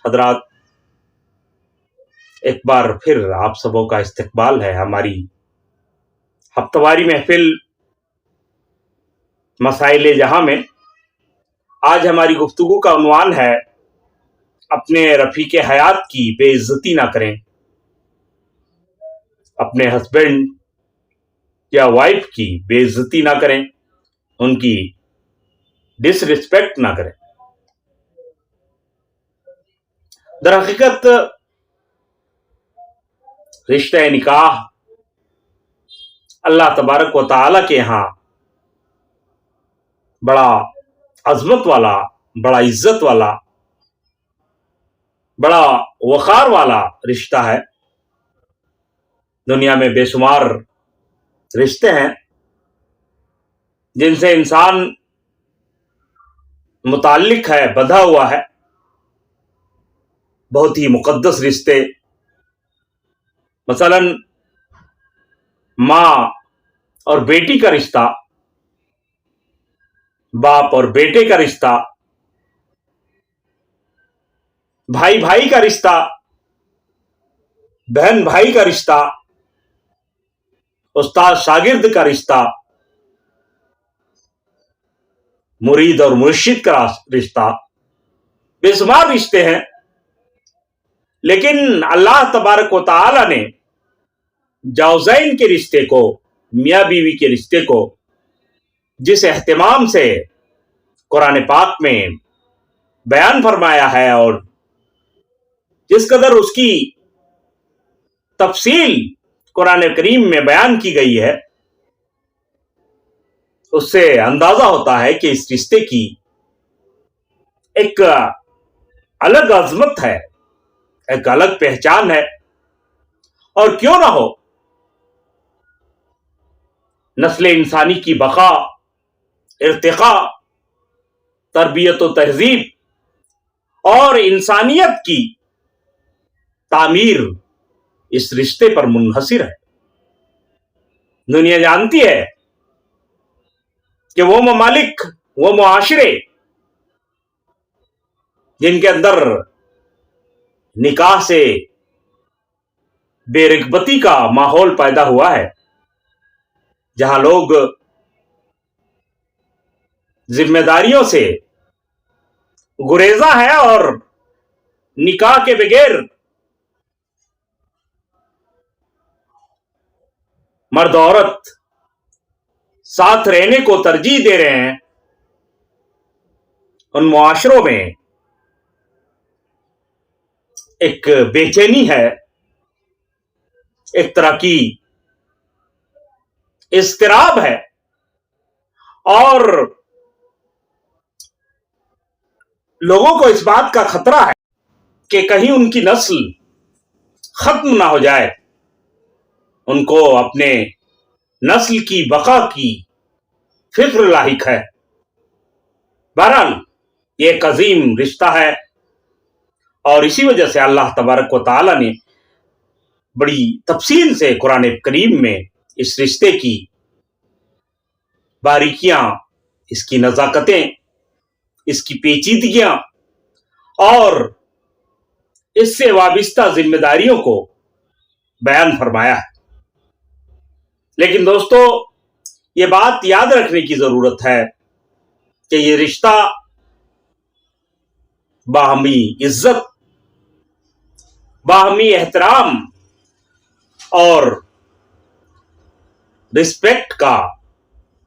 حضرات، ایک بار پھر آپ سبوں کا استقبال ہے ہماری ہفتہ محفل مسائل جہاں میں۔ آج ہماری گفتگو کا عنوان ہے اپنے رفیق حیات کی بے عزتی نہ کریں، اپنے ہسبینڈ یا وائف کی بے عزتی نہ کریں، ان کی ڈس ریسپیکٹ نہ کریں۔ در حقیقت رشتہ نکاح اللہ تبارک و تعالی کے ہاں بڑا عظمت والا، بڑا عزت والا، بڑا وقار والا رشتہ ہے۔ دنیا میں بے شمار رشتے ہیں جن سے انسان متعلق ہے، بندھا ہوا ہے، بہت ہی مقدس رشتے، مثلا ماں اور بیٹی کا رشتہ، باپ اور بیٹے کا رشتہ، بھائی بھائی کا رشتہ، بہن بھائی کا رشتہ، استاد شاگرد کا رشتہ، مرید اور مرشد کا رشتہ، بے شمار رشتے ہیں۔ لیکن اللہ تبارک و تعالی نے زوجین کے رشتے کو، میاں بیوی کے رشتے کو جس اہتمام سے قرآن پاک میں بیان فرمایا ہے اور جس قدر اس کی تفصیل قرآن کریم میں بیان کی گئی ہے، اس سے اندازہ ہوتا ہے کہ اس رشتے کی ایک الگ عظمت ہے، ایک الگ پہچان ہے۔ اور کیوں نہ ہو، نسل انسانی کی بقا، ارتقاء، تربیت و تہذیب اور انسانیت کی تعمیر اس رشتے پر منحصر ہے۔ دنیا جانتی ہے کہ وہ ممالک، وہ معاشرے جن کے اندر نکاح سے بے رغبتی کا ماحول پیدا ہوا ہے، جہاں لوگ ذمہ داریوں سے گریزاں ہیں اور نکاح کے بغیر مرد عورت ساتھ رہنے کو ترجیح دے رہے ہیں، ان معاشروں میں ایک بے چینی ہے، ایک طرح کی اضطراب ہے، اور لوگوں کو اس بات کا خطرہ ہے کہ کہیں ان کی نسل ختم نہ ہو جائے، ان کو اپنے نسل کی بقا کی فکر لاحق ہے۔ بہرحال یہ ایک عظیم رشتہ ہے، اور اسی وجہ سے اللہ تبارک و تعالی نے بڑی تفصیل سے قرآن کریم میں اس رشتے کی باریکیاں، اس کی نزاکتیں، اس کی پیچیدگیاں اور اس سے وابستہ ذمہ داریوں کو بیان فرمایا ہے۔ لیکن دوستو، یہ بات یاد رکھنے کی ضرورت ہے کہ یہ رشتہ باہمی عزت، باہمی احترام اور رسپیکٹ کا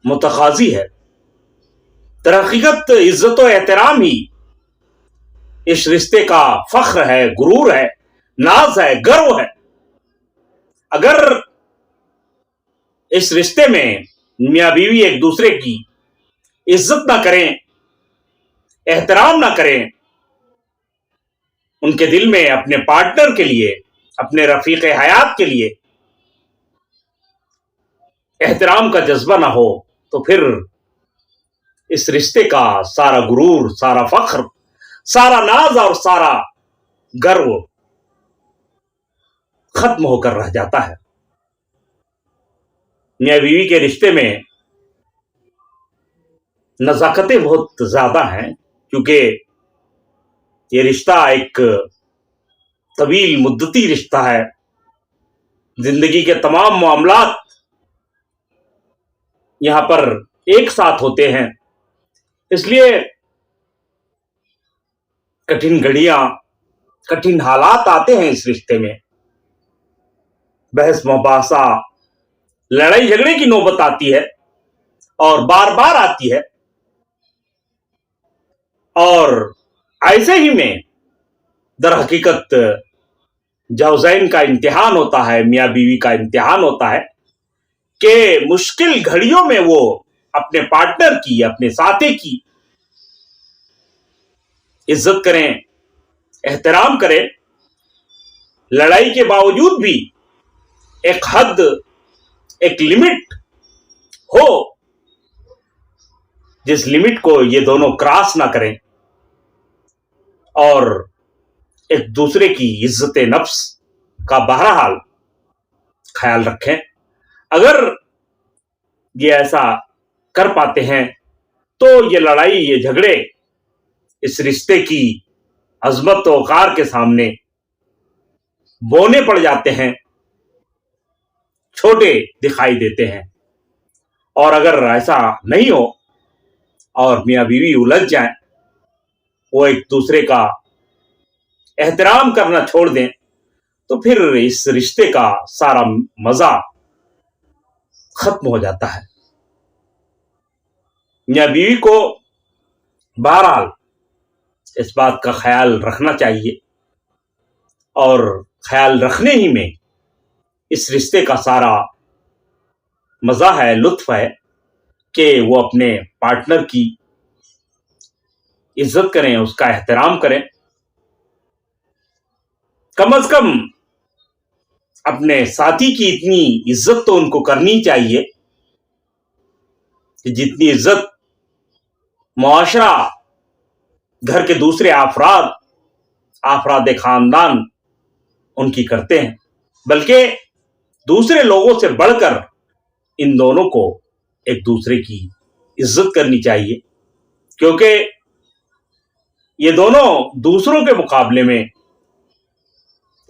متقاضی ہے۔ در حقیقت عزت و احترام ہی اس رشتے کا فخر ہے، غرور ہے، ناز ہے، گرو ہے۔ اگر اس رشتے میں میاں بیوی ایک دوسرے کی عزت نہ کریں، احترام نہ کریں، ان کے دل میں اپنے پارٹنر کے لیے، اپنے رفیق حیات کے لیے احترام کا جذبہ نہ ہو، تو پھر اس رشتے کا سارا غرور، سارا فخر، سارا ناز اور سارا گرو ختم ہو کر رہ جاتا ہے۔ میاں بیوی کے رشتے میں نزاکتیں بہت زیادہ ہیں، کیونکہ یہ رشتہ ایک طویل مدتی رشتہ ہے. زندگی کے تمام معاملات یہاں پر ایک ساتھ ہوتے ہیں. اس لیے کٹھن گھڑیاں، کٹھن حالات آتے ہیں اس رشتے میں. بحث مباحثہ، لڑائی جھگڑے کی نوبت آتی ہے اور بار بار آتی ہے. اور ایسے ہی میں در حقیقت زوجین کا امتحان ہوتا ہے، میاں بیوی کا امتحان ہوتا ہے کہ مشکل گھڑیوں میں وہ اپنے پارٹنر کی، اپنے ساتھی کی عزت کریں، احترام کریں. لڑائی کے باوجود بھی ایک حد، ایک لمٹ ہو جس لمٹ کو یہ دونوں کراس نہ کریں اور ایک دوسرے کی عزت نفس کا بہرحال خیال رکھیں. اگر یہ ایسا کر پاتے ہیں تو یہ لڑائی، یہ جھگڑے اس رشتے کی عظمت و وقار کے سامنے بونے پڑ جاتے ہیں، چھوٹے دکھائی دیتے ہیں. اور اگر ایسا نہیں ہو اور میاں بیوی الجھ جائیں، وہ ایک دوسرے کا احترام کرنا چھوڑ دیں، تو پھر اس رشتے کا سارا مزہ ختم ہو جاتا ہے. میاں بیوی کو بہرحال اس بات کا خیال رکھنا چاہیے، اور خیال رکھنے ہی میں اس رشتے کا سارا مزہ ہے، لطف ہے کہ وہ اپنے پارٹنر کی عزت کریں، اس کا احترام کریں. کم از کم اپنے ساتھی کی اتنی عزت تو ان کو کرنی چاہیے کہ جتنی عزت معاشرہ، گھر کے دوسرے افراد خاندان ان کی کرتے ہیں. بلکہ دوسرے لوگوں سے بڑھ کر ان دونوں کو ایک دوسرے کی عزت کرنی چاہیے، کیونکہ یہ دونوں دوسروں کے مقابلے میں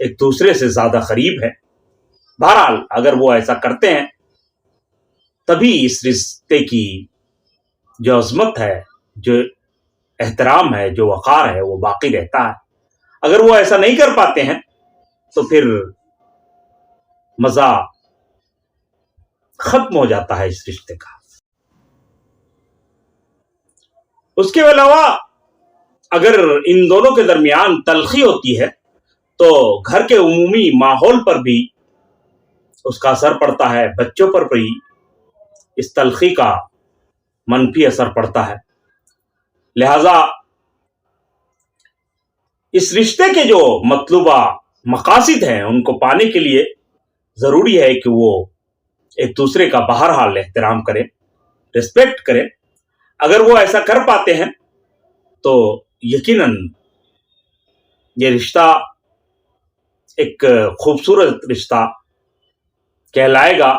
ایک دوسرے سے زیادہ قریب ہے. بہرحال اگر وہ ایسا کرتے ہیں تبھی اس رشتے کی جو عظمت ہے، جو احترام ہے، جو وقار ہے، وہ باقی رہتا ہے. اگر وہ ایسا نہیں کر پاتے ہیں تو پھر مزہ ختم ہو جاتا ہے اس رشتے کا. اس کے علاوہ اگر ان دونوں کے درمیان تلخی ہوتی ہے تو گھر کے عمومی ماحول پر بھی اس کا اثر پڑتا ہے، بچوں پر بھی اس تلخی کا منفی اثر پڑتا ہے. لہذا اس رشتے کے جو مطلوبہ مقاصد ہیں ان کو پانے کے لیے ضروری ہے کہ وہ ایک دوسرے کا بہرحال احترام کریں، ریسپیکٹ کریں. اگر وہ ایسا کر پاتے ہیں تو یقیناً یہ رشتہ ایک خوبصورت رشتہ کہلائے گا،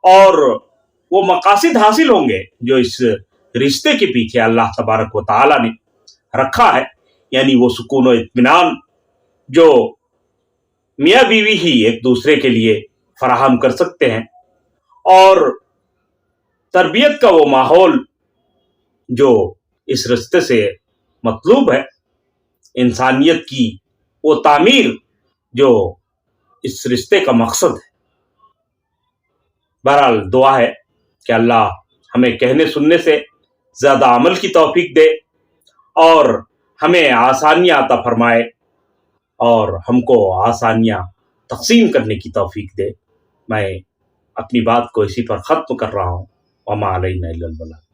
اور وہ مقاصد حاصل ہوں گے جو اس رشتے کے پیچھے اللہ تبارک و تعالی نے رکھا ہے. یعنی وہ سکون و اطمینان جو میاں بیوی ہی ایک دوسرے کے لیے فراہم کر سکتے ہیں، اور تربیت کا وہ ماحول جو اس رشتے سے مطلوب ہے، انسانیت کی وہ تعمیر جو اس رشتے کا مقصد ہے. بہرحال دعا ہے کہ اللہ ہمیں کہنے سننے سے زیادہ عمل کی توفیق دے، اور ہمیں آسانیاں عطا فرمائے، اور ہم کو آسانیاں تقسیم کرنے کی توفیق دے. میں اپنی بات کو اسی پر ختم کر رہا ہوں. وما علینا الا البلاغ.